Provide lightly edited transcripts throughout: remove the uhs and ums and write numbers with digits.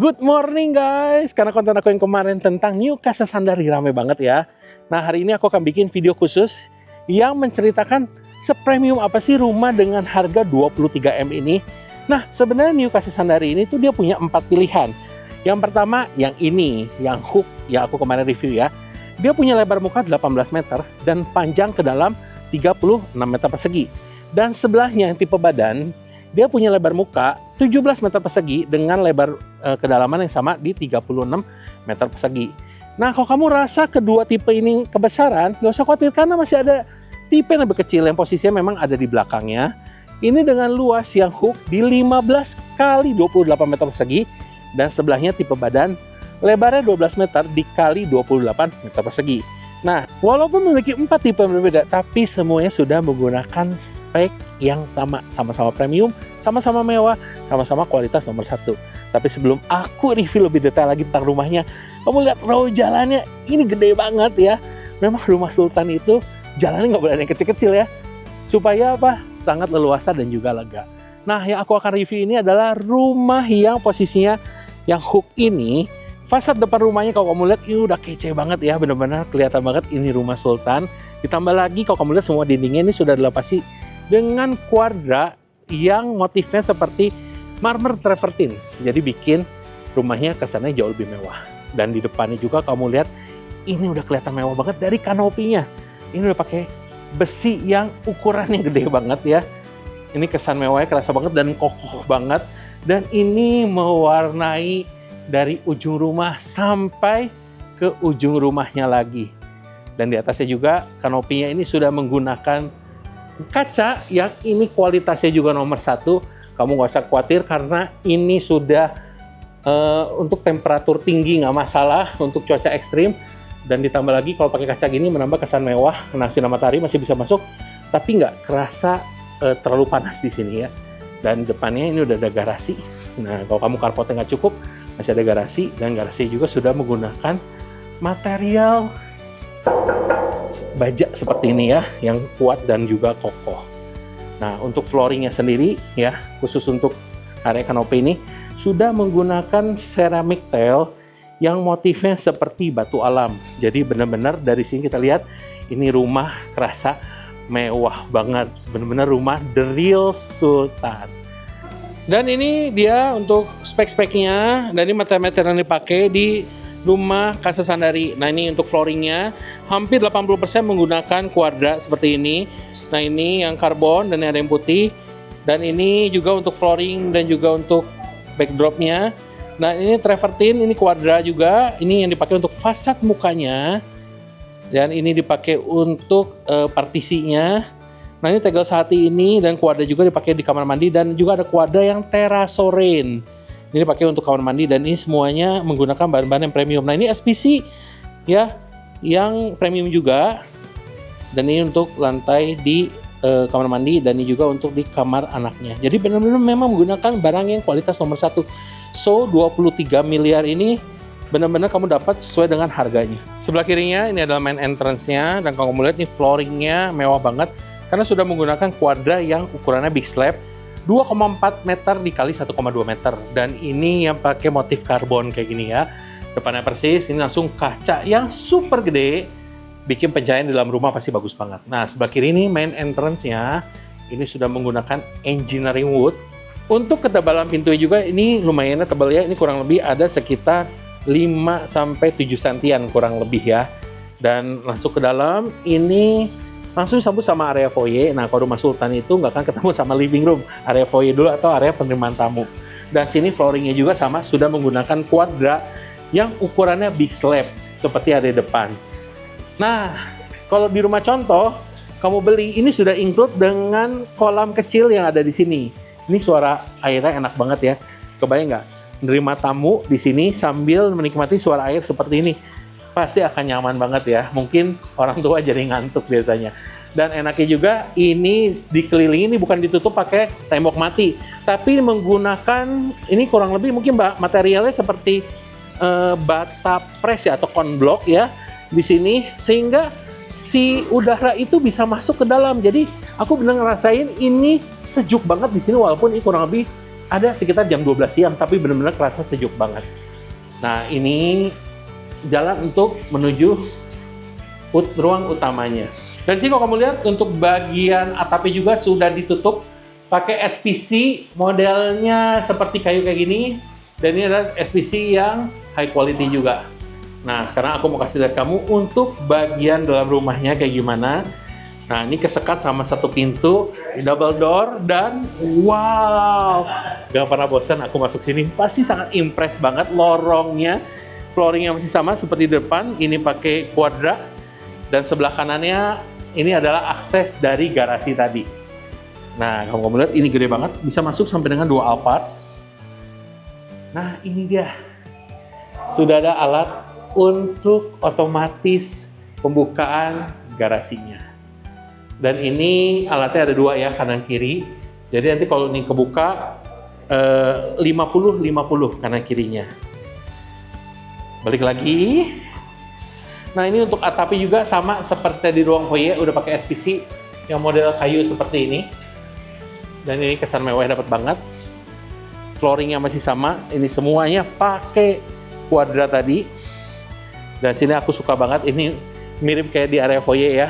Good morning guys, karena konten aku yang kemarin tentang New Casa Sandari rame banget ya. Nah hari ini aku akan bikin video khusus yang menceritakan sepremium apa sih rumah dengan harga 23M ini. Nah sebenarnya New Casa Sandari ini tuh dia punya 4 pilihan. Yang pertama yang ini, yang hook yang aku kemarin review ya. Dia punya lebar muka 18 meter dan panjang ke dalam 36 meter persegi. Dan sebelahnya yang tipe badan, dia punya lebar muka 17 meter persegi dengan lebar kedalaman yang sama di 36 meter persegi. Nah, kalau kamu rasa kedua tipe ini kebesaran, nggak usah khawatir karena masih ada tipe yang lebih kecil yang posisinya memang ada di belakangnya. Ini dengan luas yang hook di 15 kali 28 meter persegi dan sebelahnya tipe badan lebarnya 12 meter dikali 28 meter persegi. Nah, walaupun memiliki 4 tipe yang berbeda, tapi semuanya sudah menggunakan spek yang sama. Sama-sama premium, sama-sama mewah, sama-sama kualitas nomor 1. Tapi sebelum aku review lebih detail lagi tentang rumahnya, kamu lihat row jalannya, ini gede banget ya. Memang rumah Sultan itu jalannya nggak boleh yang kecil-kecil ya. Supaya apa? Sangat leluasa dan juga lega. Nah, yang aku akan review ini adalah rumah yang posisinya yang hook ini. Fasad depan rumahnya kalau kamu lihat ini udah kece banget ya, benar-benar kelihatan banget ini rumah Sultan. Ditambah lagi kalau kamu lihat semua dindingnya ini sudah dilapisi dengan kuadra yang motifnya seperti marmer travertine. Jadi bikin rumahnya kesannya jauh lebih mewah. Dan di depannya juga kamu lihat ini udah kelihatan mewah banget dari kanopinya. Ini udah pakai besi yang ukurannya gede banget ya. Ini kesan mewahnya kerasa banget dan kokoh banget. Dan ini mewarnai dari ujung rumah sampai ke ujung rumahnya lagi. Dan di atasnya juga kanopinya ini sudah menggunakan kaca yang ini kualitasnya juga nomor 1. Kamu nggak usah khawatir karena ini sudah untuk temperatur tinggi nggak masalah, untuk cuaca ekstrim. Dan ditambah lagi kalau pakai kaca gini menambah kesan mewah, kena sinar matahari masih bisa masuk, tapi nggak kerasa terlalu panas di sini ya. Dan depannya ini udah ada garasi. Nah kalau kamu carportnya nggak cukup, masih ada garasi, dan garasi juga sudah menggunakan material baja seperti ini ya, yang kuat dan juga kokoh. Nah, untuk flooringnya sendiri ya, khusus untuk area kanopi ini, sudah menggunakan ceramic tile yang motifnya seperti batu alam. Jadi benar-benar dari sini kita lihat, ini rumah kerasa mewah banget. Benar-benar rumah the real Sultan. Dan ini dia untuk spek-speknya, dan ini material yang dipakai di rumah Casa Sandari. Nah ini untuk flooringnya, hampir 80% menggunakan kuadra seperti ini. Nah ini yang karbon dan ada yang putih. Dan ini juga untuk flooring dan juga untuk backdropnya. Nah ini travertine, ini kuadra juga. Ini yang dipakai untuk fasad mukanya. Dan ini dipakai untuk partisinya. Nah ini tegel sehati ini dan kuadra juga dipakai di kamar mandi, dan juga ada kuadra yang terasorin. Ini dipakai untuk kamar mandi, dan ini semuanya menggunakan bahan-bahan yang premium. Nah ini SPC ya, yang premium juga. Dan ini untuk lantai di kamar mandi, dan ini juga untuk di kamar anaknya. Jadi benar-benar memang menggunakan barang yang kualitas nomor 1. So 23 miliar ini benar-benar kamu dapat sesuai dengan harganya. Sebelah kirinya ini adalah main entrance-nya, dan kalau kamu lihat ini flooringnya mewah banget. Karena sudah menggunakan kuadra yang ukurannya big slab 2,4 meter dikali 1,2 meter. Dan ini yang pakai motif karbon kayak gini ya. Depannya persis, ini langsung kaca yang super gede. Bikin pencahayaan di dalam rumah pasti bagus banget. Nah sebelah kiri ini main entrance-nya. Ini sudah menggunakan engineering wood. Untuk ketebalan pintunya juga ini lumayan tebal ya. Ini kurang lebih ada sekitar 5-7 sentian kurang lebih ya. Dan masuk ke dalam ini langsung disambut sama area foyer. Nah, kalau rumah Sultan itu nggak akan ketemu sama living room, area foyer dulu atau area penerimaan tamu. Dan sini flooringnya juga sama, sudah menggunakan kuadra yang ukurannya big slab seperti ada di depan. Nah, kalau di rumah contoh kamu beli ini sudah include dengan kolam kecil yang ada di sini. Ini suara airnya enak banget ya. Kebayang nggak? Menerima tamu di sini sambil menikmati suara air seperti ini. Pasti akan nyaman banget ya. Mungkin orang tua jadi ngantuk biasanya. Dan enaknya juga ini dikelilingi, ini bukan ditutup pakai tembok mati, tapi menggunakan ini kurang lebih mungkin materialnya seperti bata press ya, atau konblok ya di sini, sehingga si udara itu bisa masuk ke dalam. Jadi aku benar ngerasain ini sejuk banget di sini, walaupun ini kurang lebih ada sekitar jam 12 siang, tapi benar-benar kerasa sejuk banget. Nah, ini jalan untuk menuju ruang utamanya. Dan sini kalau kamu lihat, untuk bagian atapnya juga sudah ditutup pakai SPC, modelnya seperti kayu kayak gini. Dan ini adalah SPC yang high quality juga. Nah, sekarang aku mau kasih lihat kamu untuk bagian dalam rumahnya kayak gimana. Nah, ini kesekat sama satu pintu, double door, dan wow, gak pernah bosan aku masuk sini. Pasti sangat impress banget lorongnya. Flooringnya masih sama seperti di depan, ini pakai Quadra. Dan sebelah kanannya, ini adalah akses dari garasi tadi. Nah, kamu lihat ini gede banget, bisa masuk sampai dengan 2 Alphard. Nah, ini dia. Sudah ada alat untuk otomatis pembukaan garasinya. Dan ini alatnya ada 2 ya, kanan kiri. Jadi nanti kalau ini kebuka 50-50 kanan kirinya. Balik lagi. Nah, ini untuk atapnya juga sama seperti di ruang foyer, udah pakai SPC yang model kayu seperti ini. Dan ini kesan mewah dapat banget. Flooringnya masih sama. Ini semuanya pakai Quadra tadi. Dan sini aku suka banget. Ini mirip kayak di area foyer ya.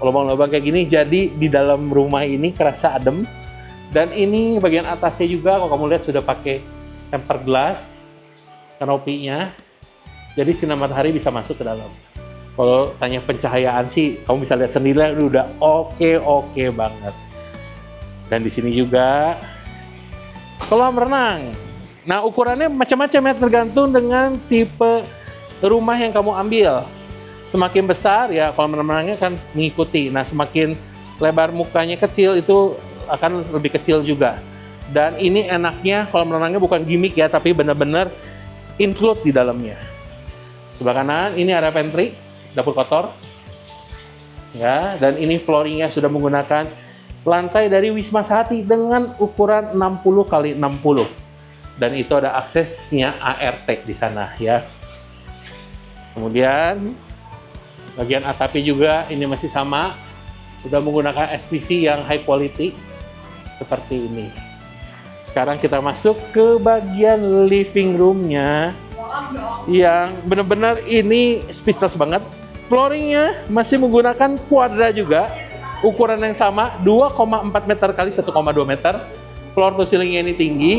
Lubang-lubang kayak gini, jadi di dalam rumah ini kerasa adem. Dan ini bagian atasnya juga, kalau kamu lihat sudah pakai tempered glass, kanopinya. Jadi sinar matahari bisa masuk ke dalam. Kalau tanya pencahayaan sih, kamu bisa lihat sendiri, udah oke banget. Dan di sini juga kolam renang. Nah, ukurannya macam-macam ya, tergantung dengan tipe rumah yang kamu ambil. Semakin besar ya kolam renangnya kan mengikuti. Nah, semakin lebar mukanya kecil itu akan lebih kecil juga. Dan ini enaknya kolam renangnya bukan gimmick ya, tapi benar-benar include di dalamnya. Sebelah kanan ini area pantry, dapur kotor. Ya, dan ini flooringnya sudah menggunakan lantai dari Wisma Sehati dengan ukuran 60 x 60. Dan itu ada aksesnya AirTag di sana ya. Kemudian bagian atapnya juga ini masih sama, sudah menggunakan SPC yang high quality seperti ini. Sekarang kita masuk ke bagian living room-nya yang benar-benar ini speechless banget. Flooringnya masih menggunakan Quadra juga, ukuran yang sama 2,4 meter kali 1,2 meter. Floor to ceilingnya ini tinggi.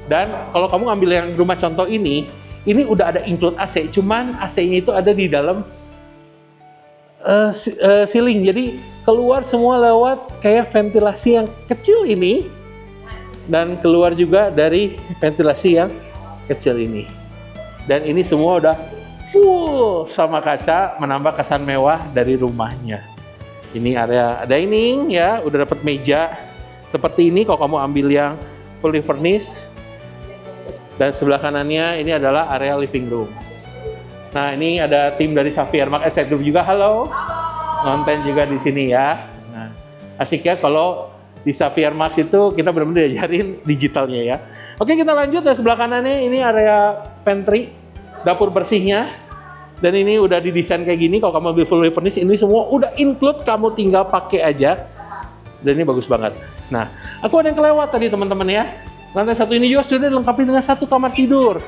Dan kalau kamu ambil yang rumah contoh ini udah ada include AC, cuman AC-nya itu ada di dalam ceiling, jadi keluar semua lewat kayak ventilasi yang kecil ini, dan keluar juga dari ventilasi yang kecil ini. Dan ini semua udah full sama kaca, menambah kesan mewah dari rumahnya. Ini area dining ya, udah dapat meja seperti ini kalau kamu ambil yang fully furnished. Dan sebelah kanannya ini adalah area living room. Nah, ini ada tim dari Xavier Mark Estate Group juga. Halo. Nonton juga di sini ya. Nah, asik ya kalau di Xavier Mark itu kita benar-benar diajarin digitalnya ya. Oke, kita lanjut. Dari sebelah kanannya ini area pantry, dapur bersihnya. Dan ini udah didesain kayak gini. Kalau kamu ambil fully furnished, ini semua udah include, kamu tinggal pakai aja. Dan ini bagus banget. Nah, aku ada yang kelewat tadi teman-teman ya. Lantai satu ini juga sudah dilengkapi dengan satu kamar tidur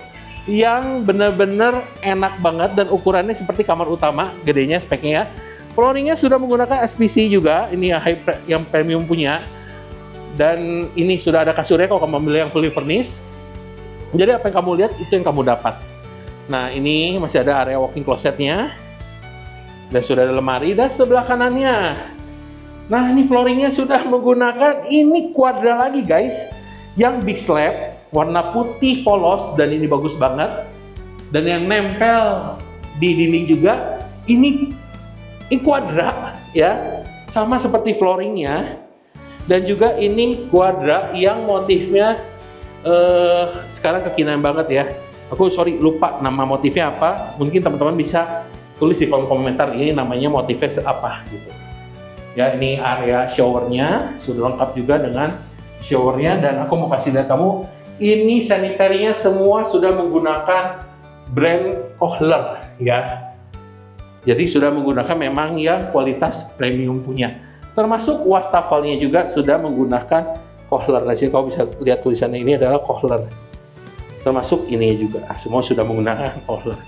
yang benar-benar enak banget dan ukurannya seperti kamar utama, gedenya speknya ya. Flooringnya sudah menggunakan SPC juga, ini yang premium punya. Dan ini sudah ada kasurnya kalau kamu ambil yang fully furnished. Jadi apa yang kamu lihat itu yang kamu dapat. Nah, ini masih ada area walk-in closetnya. Dan sudah ada lemari dan sebelah kanannya. Nah, ini flooringnya sudah menggunakan ini Quadra lagi guys, yang big slab warna putih polos, dan ini bagus banget. Dan yang nempel di dinding juga ini Quadra ya, sama seperti flooringnya. Dan juga ini Quadra yang motifnya sekarang kekinian banget ya. Aku lupa nama motifnya apa. Mungkin teman-teman bisa tulis di kolom komentar ini namanya motifnya apa gitu. Ya, ini area showernya sudah lengkap juga dengan showernya. Dan aku mau kasih lihat kamu, ini sanitarinya semua sudah menggunakan brand Kohler ya. Jadi sudah menggunakan memang yang kualitas premium punya. Termasuk wastafelnya juga sudah menggunakan Kohler. Nah, sini kau bisa lihat tulisannya, ini adalah Kohler. Termasuk ini juga, semua sudah menggunakan Kohler.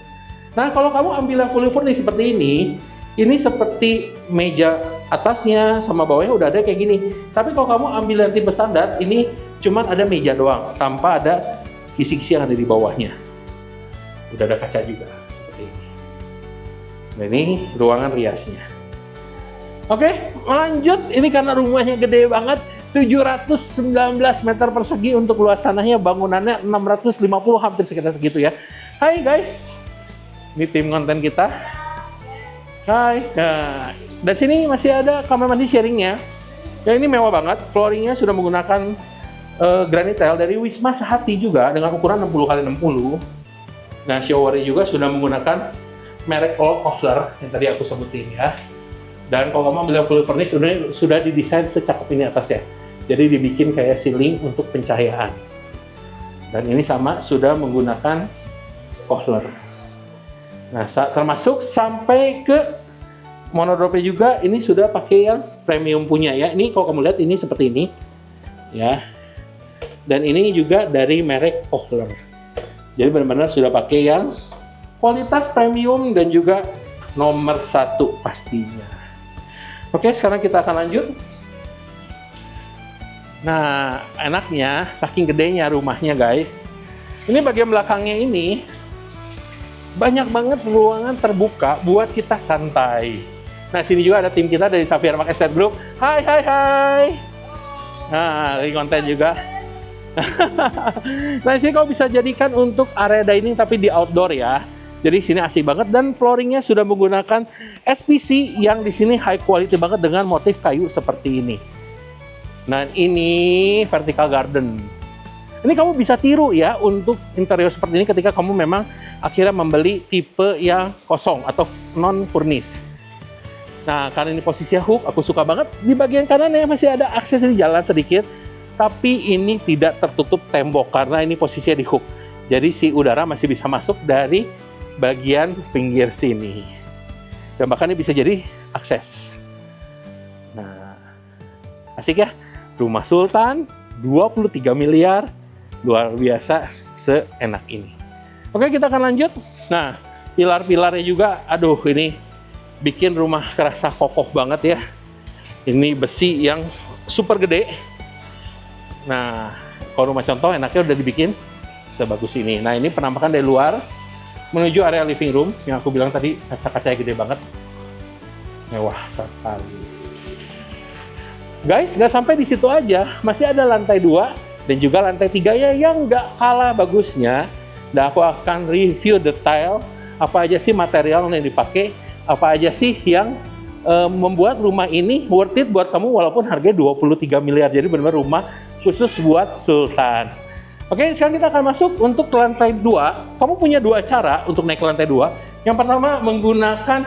Nah, kalau kamu ambil yang fully furnished seperti ini seperti meja atasnya sama bawahnya udah ada kayak gini. Tapi kalau kamu ambil yang tipe standar, ini cuman ada meja doang, tanpa ada kisi-kisi yang ada di bawahnya. Udah ada kaca juga, seperti ini. Nah, ini ruangan riasnya. Oke, lanjut. Ini karena rumahnya gede banget, 719 meter persegi untuk luas tanahnya, bangunannya 650, hampir sekitar segitu ya. Hai guys, ini tim konten kita. Hai. Nah, dan sini masih ada kamar mandi sharingnya. Ya, ini mewah banget. Flooringnya sudah menggunakan granite tile dari Wisma Sehati juga dengan ukuran 60x60. Nah, showernya juga sudah menggunakan merek Kohler yang tadi aku sebutin ya. Dan kalau kamu ambil full furnished sudah didesain secakep ini atas ya. Jadi dibikin kayak ceiling untuk pencahayaan. Dan ini sama sudah menggunakan Kohler. Nah, termasuk sampai ke monodropnya juga ini sudah pakai yang premium punya ya. Ini kalau kamu lihat ini seperti ini ya. Dan ini juga dari merek Kohler. Jadi benar-benar sudah pakai yang kualitas premium dan juga nomor 1 pastinya. Oke, sekarang kita akan lanjut. Nah, enaknya saking gedenya rumahnya guys. Ini bagian belakangnya ini banyak banget ruangan terbuka buat kita santai. Nah, sini juga ada tim kita dari Xavier Mark Estate Group. Hai, hai, hai. Nah, lagi konten juga. Nah, sini kau bisa jadikan untuk area dining tapi di outdoor ya. Jadi sini asik banget dan flooringnya sudah menggunakan SPC yang di sini high quality banget dengan motif kayu seperti ini. Nah, ini vertical garden. Ini kamu bisa tiru ya untuk interior seperti ini ketika kamu memang akhirnya membeli tipe yang kosong atau non furnished. Nah, karena ini posisinya hook, aku suka banget. Di bagian kanannya masih ada akses di jalan sedikit, tapi ini tidak tertutup tembok karena ini posisinya di hook. Jadi si udara masih bisa masuk dari bagian pinggir sini. Dan bahkan ini bisa jadi akses. Nah, asik ya. Rumah Sultan 23 miliar. Luar biasa seenak ini. Oke, kita akan lanjut. Nah, pilar-pilarnya juga, aduh ini bikin rumah kerasa kokoh banget ya. Ini besi yang super gede. Nah, kalau rumah contoh enaknya udah dibikin sebagus ini. Nah, ini penampakan dari luar menuju area living room yang aku bilang tadi, kaca-kacanya gede banget. Mewah sekali. Guys, nggak sampai di situ aja. Masih ada lantai 2 dan juga lantai 3 ya yang nggak kalah bagusnya. Dan aku akan review detail apa aja sih material yang dipakai, apa aja sih yang membuat rumah ini worth it buat kamu walaupun harganya 23 miliar. Jadi benar-benar rumah khusus buat Sultan. Oke, sekarang kita akan masuk untuk ke lantai 2. Kamu punya 2 cara untuk naik ke lantai 2. Yang pertama menggunakan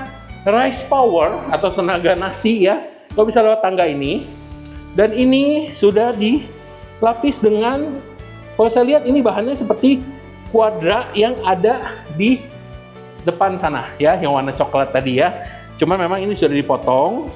rise power atau tenaga nasi ya. Kau bisa lewat tangga ini. Dan ini sudah dilapis dengan, kalau saya lihat ini bahannya seperti kuadra yang ada di depan sana ya, yang warna coklat tadi ya. Cuman memang ini sudah dipotong.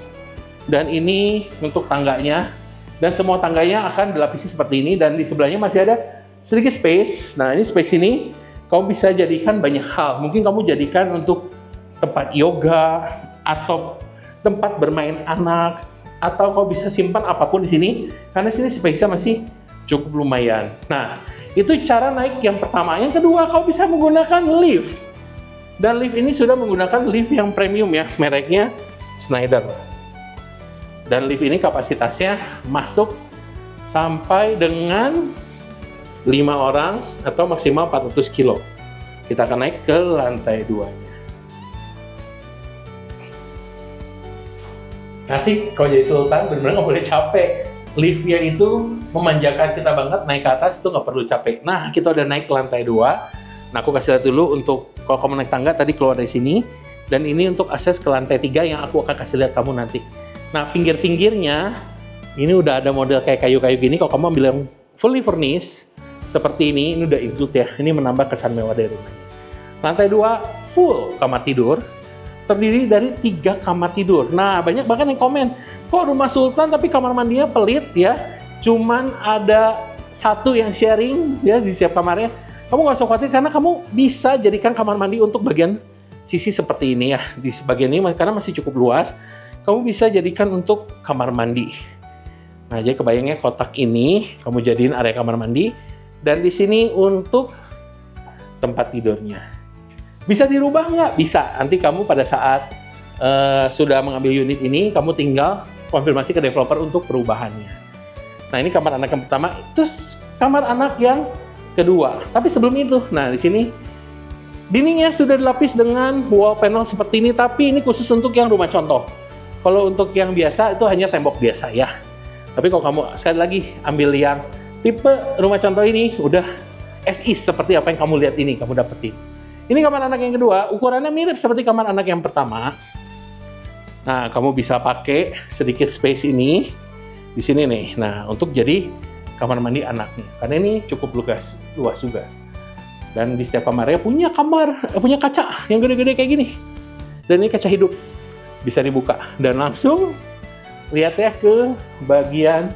Dan ini untuk tangganya. Dan semua tangganya akan dilapisi seperti ini. Dan di sebelahnya masih ada sedikit space. Nah, ini space ini kamu bisa jadikan banyak hal. Mungkin kamu jadikan untuk tempat yoga atau tempat bermain anak, atau kau bisa simpan apapun di sini karena sini space-nya masih cukup lumayan. Nah, itu cara naik yang pertama. Yang kedua, kau bisa menggunakan lift. Dan lift ini sudah menggunakan lift yang premium ya, mereknya Schneider. Dan lift ini kapasitasnya masuk sampai dengan 5 orang atau maksimal 400 kilo. Kita akan naik ke lantai 2-nya. Asik, kalau jadi Sultan benar-benar nggak boleh capek. Liftnya itu memanjakan kita banget, naik ke atas itu nggak perlu capek. Nah, kita udah naik ke lantai 2. Nah, aku kasih lihat dulu untuk kalau kamu naik tangga tadi keluar dari sini. Dan ini untuk akses ke lantai 3 yang aku akan kasih lihat kamu nanti. Nah, pinggir-pinggirnya ini udah ada model kayak kayu-kayu gini. Kalau kamu ambil yang fully furnished seperti ini udah include ya. Ini menambah kesan mewah dari rumahnya. Lantai 2 full kamar tidur, terdiri dari 3 kamar tidur. Nah, banyak banget yang komen, kok rumah Sultan tapi kamar mandinya pelit ya? cuman ada satu yang sharing ya di setiap kamarnya. Kamu nggak usah khawatir karena kamu bisa jadikan kamar mandi untuk bagian sisi seperti ini ya. Di bagian ini karena masih cukup luas, kamu bisa jadikan untuk kamar mandi. Nah, jadi kebayangnya kotak ini kamu jadiin area kamar mandi dan di sini untuk tempat tidurnya. Bisa dirubah nggak? Bisa. Nanti kamu pada saat sudah mengambil unit ini, kamu tinggal konfirmasi ke developer untuk perubahannya. Nah, ini kamar anak yang pertama, terus kamar anak yang kedua. Tapi sebelum itu, nah di sini dindingnya sudah dilapis dengan wall panel seperti ini, tapi ini khusus untuk yang rumah contoh. Kalau untuk yang biasa itu hanya tembok biasa ya. Tapi kalau kamu sekali lagi ambil yang tipe rumah contoh ini, udah as is seperti apa yang kamu lihat ini, kamu dapetin. Ini kamar anak yang kedua, ukurannya mirip seperti kamar anak yang pertama. Nah, kamu bisa pakai sedikit space ini di sini nih. Nah, untuk jadi kamar mandi anak nih, karena ini cukup luas juga. Dan di setiap kamarnya punya kaca yang gede-gede kayak gini. Dan ini kaca hidup, bisa dibuka dan langsung lihat ya ke bagian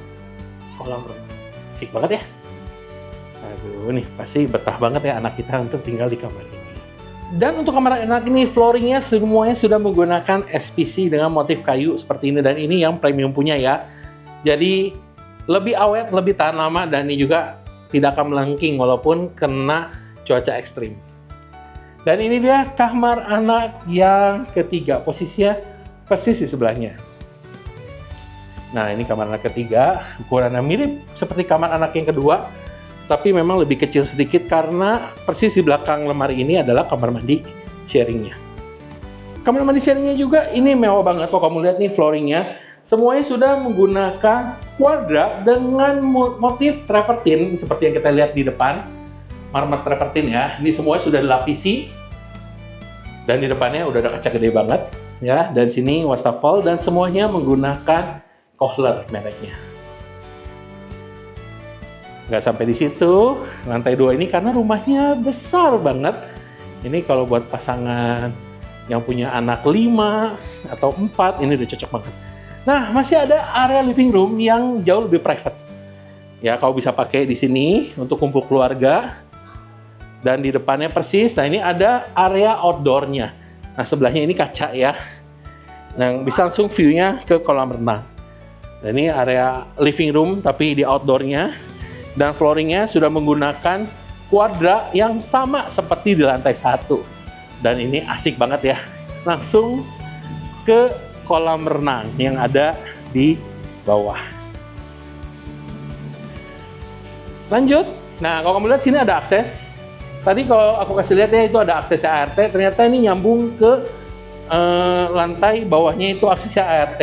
kolam renang. Asik banget ya. Aduh, nih pasti betah banget ya anak kita untuk tinggal di kamar ini. Dan untuk kamar anak ini flooringnya semuanya sudah menggunakan SPC dengan motif kayu seperti ini, dan ini yang premium punya ya. Jadi lebih awet, lebih tahan lama, dan ini juga tidak akan melengking walaupun kena cuaca ekstrim. Dan ini dia kamar anak yang ketiga, posisinya persis di sebelahnya. Nah, ini kamar anak ketiga, ukurannya mirip seperti kamar anak yang kedua, tapi memang lebih kecil sedikit karena persis di belakang lemari ini adalah kamar mandi sharingnya. Kamar mandi sharingnya juga ini mewah banget. Kalau kamu lihat nih flooringnya, semuanya sudah menggunakan kuadrat dengan motif travertine seperti yang kita lihat di depan, marmer travertine ya. Ini semuanya sudah dilapisi dan di depannya udah ada kaca gede banget ya. Dan sini wastafel dan semuanya menggunakan Kohler mereknya. Nggak sampai di situ, lantai 2 ini karena rumahnya besar banget. Ini kalau buat pasangan yang punya anak 5 atau 4, ini udah cocok banget. Nah, masih ada area living room yang jauh lebih private. Ya, kau bisa pakai di sini untuk kumpul keluarga. Dan di depannya persis, nah ini ada area outdoor-nya. Nah, sebelahnya ini kaca ya. Nah, bisa langsung view-nya ke kolam renang. Dan ini area living room tapi di outdoor-nya. Dan flooring-nya sudah menggunakan kuadrat yang sama seperti di lantai 1. Dan ini asik banget ya. Langsung ke kolam renang yang ada di bawah. Lanjut. Nah, kalau kamu lihat sini ada akses. Tadi kalau aku kasih lihat ya, itu ada akses ART. Ternyata ini nyambung ke lantai bawahnya, itu aksesnya ART.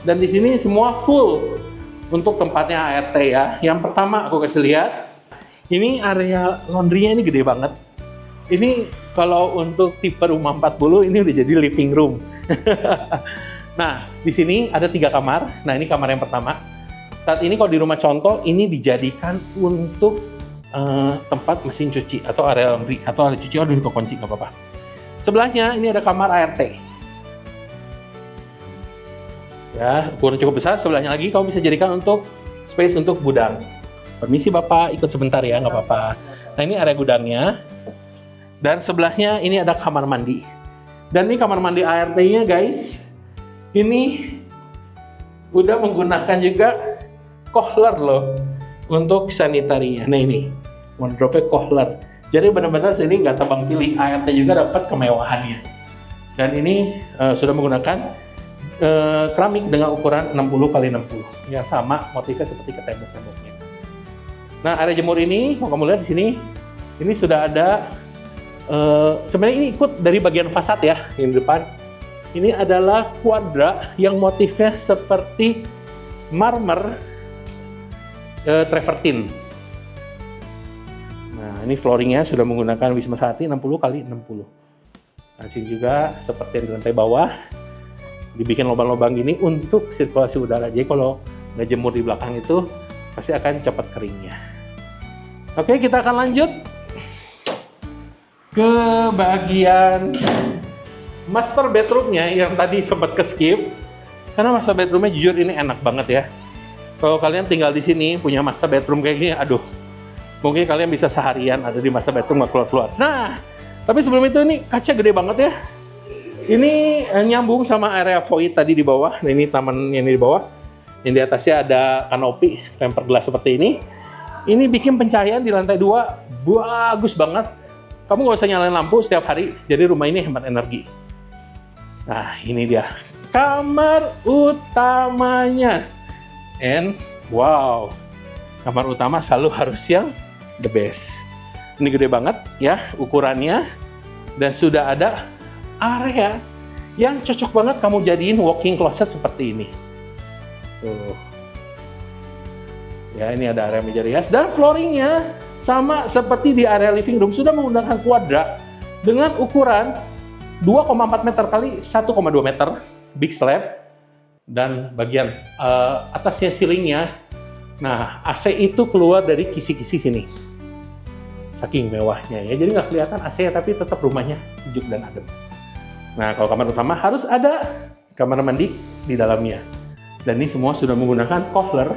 Dan di sini semua full untuk tempatnya ART ya. Yang pertama aku kasih lihat, ini area laundry-nya ini gede banget. Ini kalau untuk tipe rumah 40 ini udah jadi living room. Nah, di sini ada 3 kamar. Nah, ini kamar yang pertama. Saat ini kalau di rumah contoh, ini dijadikan untuk tempat mesin cuci atau area laundry atau area cuci. Aduh, kekunci, nggak apa-apa. Sebelahnya ini ada kamar ART. Ya, ukuran cukup besar. Sebelahnya lagi kamu bisa jadikan untuk space untuk gudang. Permisi Bapak, ikut sebentar ya, nggak apa-apa. Nah, ini area gudangnya. Dan sebelahnya ini ada kamar mandi. Dan ini kamar mandi ART-nya guys. Ini udah menggunakan juga Kohler loh untuk sanitarinya. Nah, ini wardrobe Kohler. Jadi benar-benar sini nggak tebang pilih. ART juga dapat kemewahannya. Dan ini sudah menggunakan keramik dengan ukuran 60x60 yang sama motifnya seperti ke tembok-temboknya. Nah, area jemur ini, kalau kamu lihat di sini, ini sudah ada. Sebenarnya ini ikut dari bagian fasad ya, yang di depan. Ini adalah kuadrat yang motifnya seperti marmer travertine. Nah, ini flooringnya sudah menggunakan Wisma Sakti 60x60. Nah, sini juga seperti yang di lantai bawah, dibikin lubang-lubang gini untuk sirkulasi udara. Jadi kalau nggak jemur di belakang itu pasti akan cepat keringnya. Oke, kita akan lanjut ke bagian master bedroomnya yang tadi sempat ke skip. Karena master bedroomnya jujur ini enak banget ya. Kalau kalian tinggal di sini punya master bedroom kayak gini, aduh, mungkin kalian bisa seharian ada di master bedroom nggak keluar-keluar. Nah, tapi sebelum itu nih kaca gede banget ya. Ini nyambung sama area void tadi di bawah. Nah, ini taman yang di bawah. Yang di atasnya ada kanopi tempered glass seperti ini. Ini bikin pencahayaan di lantai 2 bagus banget. Kamu nggak usah nyalain lampu setiap hari, jadi rumah ini hemat energi. Nah, ini dia kamar utamanya. And wow, kamar utama selalu harus yang the best. Ini gede banget ya ukurannya, dan sudah ada area yang cocok banget kamu jadiin walk-in closet seperti ini. Tuh. Ya, ini ada area meja rias dan flooringnya sama seperti di area living room, sudah menggunakan kuadrat dengan ukuran 2,4 meter kali 1,2 meter big slab, dan bagian atasnya ceilingnya. Nah, AC itu keluar dari kisi-kisi sini. Saking mewahnya ya, jadi nggak kelihatan AC-nya tapi tetap rumahnya sejuk dan adem. Nah, kalau kamar utama harus ada kamar mandi di dalamnya. Dan ini semua sudah menggunakan kohler.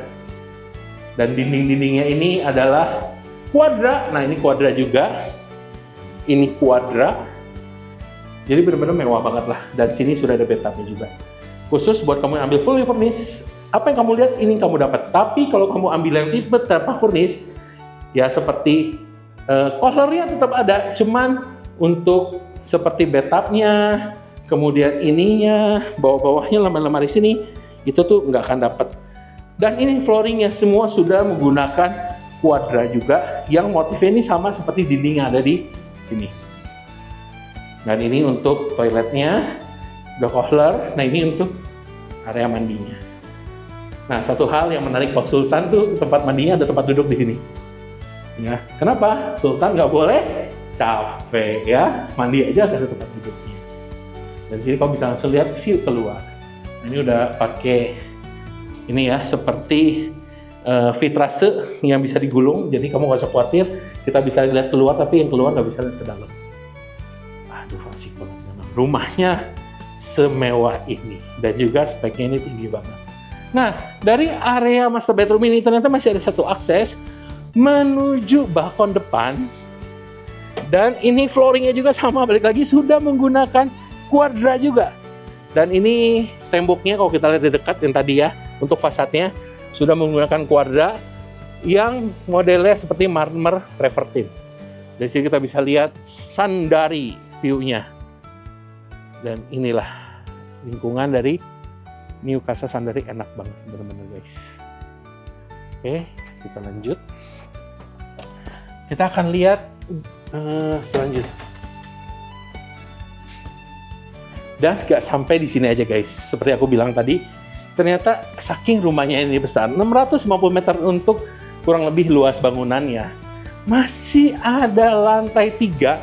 Dan dinding-dindingnya ini adalah kuadrat. Nah, ini kuadrat juga. Ini kuadrat. Jadi benar-benar mewah banget lah. Dan sini sudah ada bathtubnya juga. Khusus buat kamu yang ambil fully furnished, apa yang kamu lihat ini kamu dapat. Tapi kalau kamu ambil yang tipe tanpa furnished, ya seperti kohlernya tetap ada. Cuman untuk seperti bathtubnya, kemudian ininya, bawah-bawahnya lemari-lemari sini, itu tuh nggak akan dapat. Dan ini flooringnya semua sudah menggunakan kuadrat juga, yang motifnya ini sama seperti dinding yang ada di sini. Dan ini untuk toiletnya, udah kohler. Nah, ini untuk area mandinya. Nah, satu hal yang menarik kalau Sultan tuh tempat mandinya ada tempat duduk di sini. Ya, kenapa? Sultan nggak boleh capek ya, mandi aja harus ada tempat duduknya. Dan di sini kamu bisa langsung lihat view keluar. Nah, ini udah pakai ini ya, seperti vitrase yang bisa digulung, jadi kamu nggak usah khawatir, kita bisa lihat keluar, tapi yang keluar nggak bisa lihat ke dalam. Aduh, asik banget memang. Rumahnya semewah ini, dan juga speknya ini tinggi banget. Nah, dari area master bedroom ini ternyata masih ada satu akses menuju balkon depan, dan ini flooringnya juga sama, balik lagi sudah menggunakan kuadrat juga. Dan ini temboknya kalau kita lihat di dekat yang tadi ya, untuk fasadnya sudah menggunakan kuadrat yang modelnya seperti marmer travertine. Dari sini kita bisa lihat Sandari view-nya. Dan inilah lingkungan dari Newcastle Sandari, enak banget bener-bener guys. Oke, kita lanjut. Kita akan lihat selanjutnya. Dan gak sampai di sini aja guys. Seperti aku bilang tadi, ternyata saking rumahnya ini besar, 650 meter untuk kurang lebih luas bangunannya, masih ada lantai 3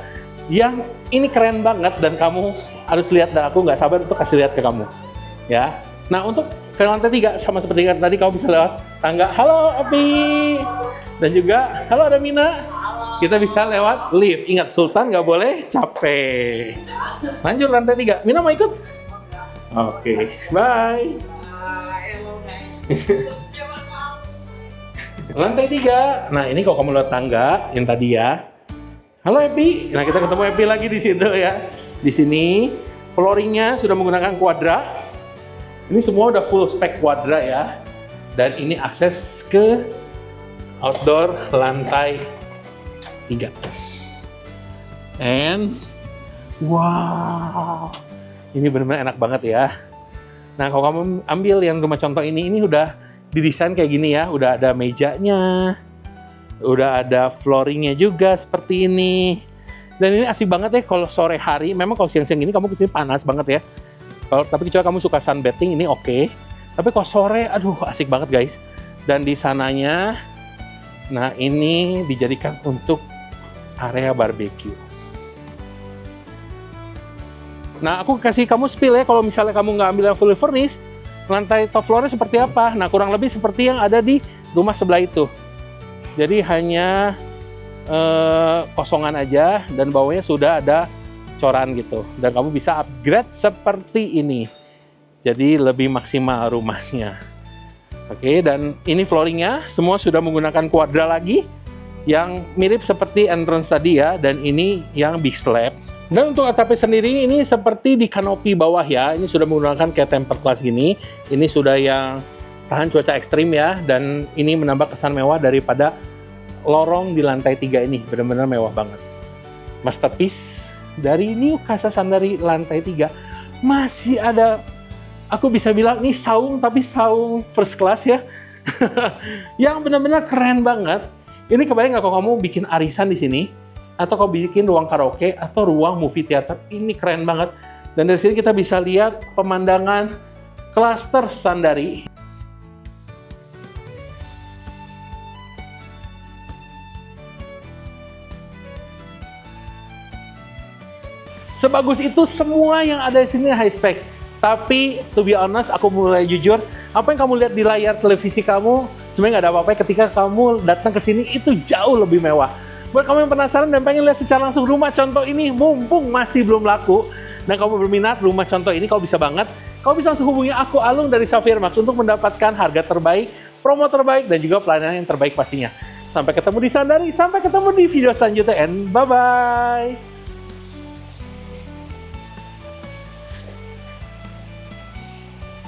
yang ini keren banget, dan kamu harus lihat, dan aku nggak sabar untuk kasih lihat ke kamu ya. Nah, untuk ke lantai 3 sama seperti yang tadi, kamu bisa lewat tangga. Halo Opi, dan juga halo ada Mina. Kita bisa lewat lift. Ingat, Sultan nggak boleh capek. Lanjut lantai 3. Mina mau ikut? Oke, bye. Lantai 3. Nah, ini kalau kamu lewat tangga yang tadi ya. Halo Epi. Nah, kita ketemu Epi lagi di situ ya. Di sini flooringnya sudah menggunakan kuadrat. Ini semua udah full spek kuadrat ya. Dan ini akses ke outdoor lantai 3. And wow, ini benar-benar enak banget ya. Nah, kalau kamu ambil yang rumah contoh ini udah didesain kayak gini ya, udah ada mejanya, udah ada flooringnya juga seperti ini. Dan ini asik banget ya kalau sore hari. Memang kalau siang-siang gini kamu kesini panas banget ya. Tapi kecuali kamu suka sunbathing, ini oke. Tapi kalau sore, aduh asik banget guys. Dan di sananya, nah ini dijadikan untuk area barbecue. Nah, aku kasih kamu spill ya, kalau misalnya kamu nggak ambil yang fully furnished, lantai top floor-nya seperti apa? Nah, kurang lebih seperti yang ada di rumah sebelah itu. Jadi hanya kosongan aja, dan bawahnya sudah ada coran gitu. Dan kamu bisa upgrade seperti ini. Jadi lebih maksimal rumahnya. Oke, dan ini flooringnya semua sudah menggunakan Quadra lagi, yang mirip seperti entrance tadi ya, dan ini yang big slab. Dan untuk atapnya sendiri ini seperti di kanopi bawah ya, ini sudah menggunakan kayak tempered glass gini. Ini sudah yang tahan cuaca ekstrim ya, dan ini menambah kesan mewah daripada lorong di lantai 3 ini, benar-benar mewah banget. Masterpiece dari New Casa Sandari lantai 3 masih ada, aku bisa bilang ini saung, tapi saung first class ya. Yang benar-benar keren banget. Ini kebayang nggak kalau kamu bikin arisan di sini, atau kau bikin ruang karaoke, atau ruang movie theater, ini keren banget. Dan dari sini kita bisa lihat pemandangan klaster Sandari. Sebagus itu semua yang ada di sini high spec. Tapi, to be honest, aku mulai jujur, apa yang kamu lihat di layar televisi kamu, sebenarnya nggak ada apa-apa ketika kamu datang ke sini, itu jauh lebih mewah. Buat kamu yang penasaran dan pengen lihat secara langsung rumah contoh ini, mumpung masih belum laku, dan kamu berminat rumah contoh ini, kamu bisa banget, kamu bisa langsung hubungi aku, Alung dari Xavier Max, untuk mendapatkan harga terbaik, promo terbaik, dan juga pelayanan yang terbaik pastinya. Sampai ketemu di Sandari, sampai ketemu di video selanjutnya, and bye-bye!